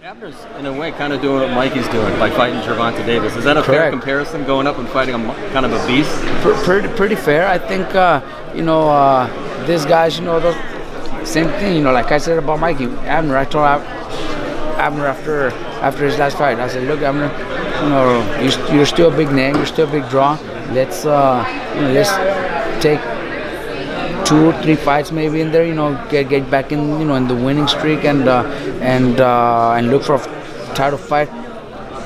Abner's, in a way, kind of doing what Mikey's doing by fighting Gervonta Davis. Is that a fair comparison, going up and fighting kind of a beast? Pretty fair. I think, these guys, the same thing, like I said about Mikey. Abner, I told Abner after his last fight, I said, look, Abner, you're still a big name, you're still a big draw. Let's take 2 or 3 fights maybe in there, get back in, in the winning streak and look for a title fight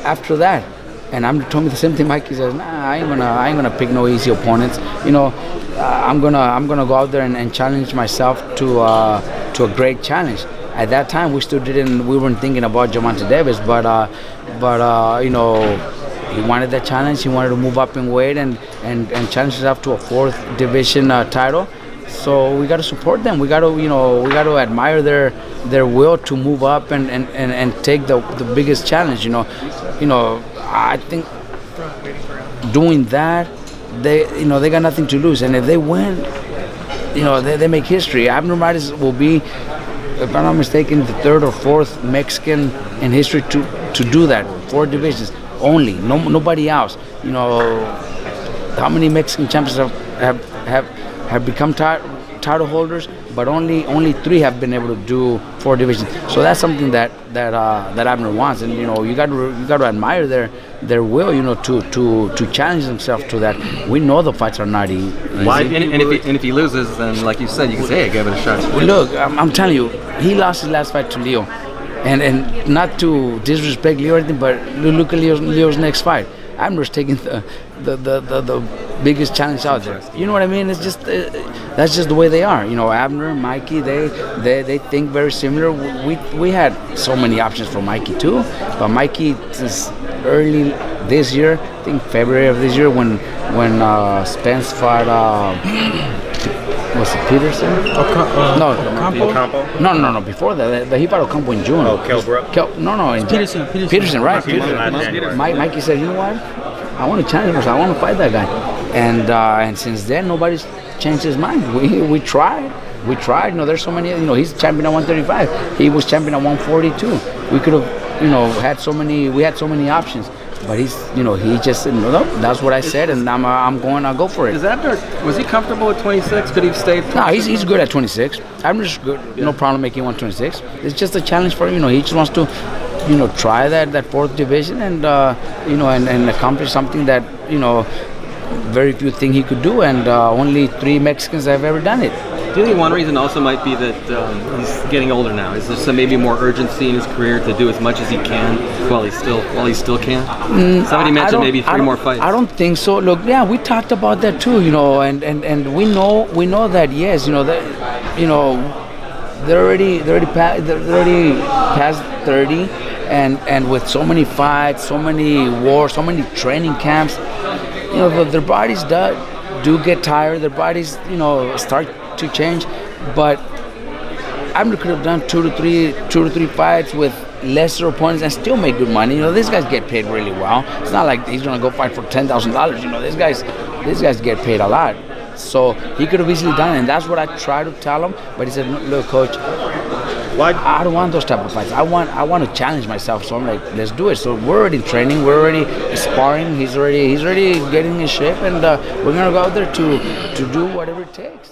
after that. And Abner told me the same thing. Mikey says, nah, I ain't gonna pick no easy opponents. I'm gonna go out there and challenge myself to a great challenge. At that time, we weren't thinking about Gervonta Davis, but he wanted that challenge. He wanted to move up in weight and challenge himself to a 4th division title. So we got to support them. We got to admire their will to move up and take the biggest challenge. I think doing that, they got nothing to lose, and if they win, they make history. Abner Mares will be, if I'm not mistaken, the 3rd or 4th Mexican in history to do that. 4 divisions only, nobody else. How many Mexican champions have become title holders, but only 3 have been able to do 4 divisions. So that's something that Abner wants, and you got to admire their will, to challenge themselves to that. We know the fights are not easy. And if he loses, then like you said, you can say, hey, I gave it a shot. Well, look, I'm telling you, he lost his last fight to Leo, and not to disrespect Leo or anything, but look at Leo's next fight. Abner's taking the biggest challenge out there. You know what I mean? It's just that's just the way they are. Abner, Mikey, they think very similar. We had so many options for Mikey too, but Mikey since early this year, I think February of this year, when Spence fought was it Peterson? Ocampo? No. Before that, he fought Ocampo in June. Oh, Kelbrook? No, Peterson, right? Peterson. Mikey said, you know what? I want to challenge myself. I want to fight that guy. And since then, nobody's changed his mind. We tried. There's so many. He's champion at 135. He was champion at 142. We could have, had so many. We had so many options. But he just said, no, that's what I said, and I'll go for it. Is Abner, was he comfortable at 26? Could he have stayed? No, he's good at 26. Abner's good, no problem making 126. It's just a challenge for him. He just wants to, try that 4th division and and accomplish something that very few think he could do, and only 3 Mexicans have ever done it. Do you think one reason also might be that he's getting older now? Is there some maybe more urgency in his career to do as much as he can while he still can? Somebody mentioned maybe 3 more fights. I don't think so. Look, yeah, we talked about that too, and we know that yes, they're already past 30, and with so many fights, so many wars, so many training camps, their bodies do get tired. Their bodies, start to change, but Abner could have done 2 to 3 fights with lesser opponents and still make good money. These guys get paid really well. It's not like he's gonna go fight for $10,000. These guys get paid a lot. So he could have easily done it, and that's what I tried to tell him. But he said, "Look, coach, I don't want those type of fights. I want to challenge myself." So I'm like, "Let's do it." So we're already training. We're already sparring. He's already getting in shape, and we're gonna go out there to do whatever it takes.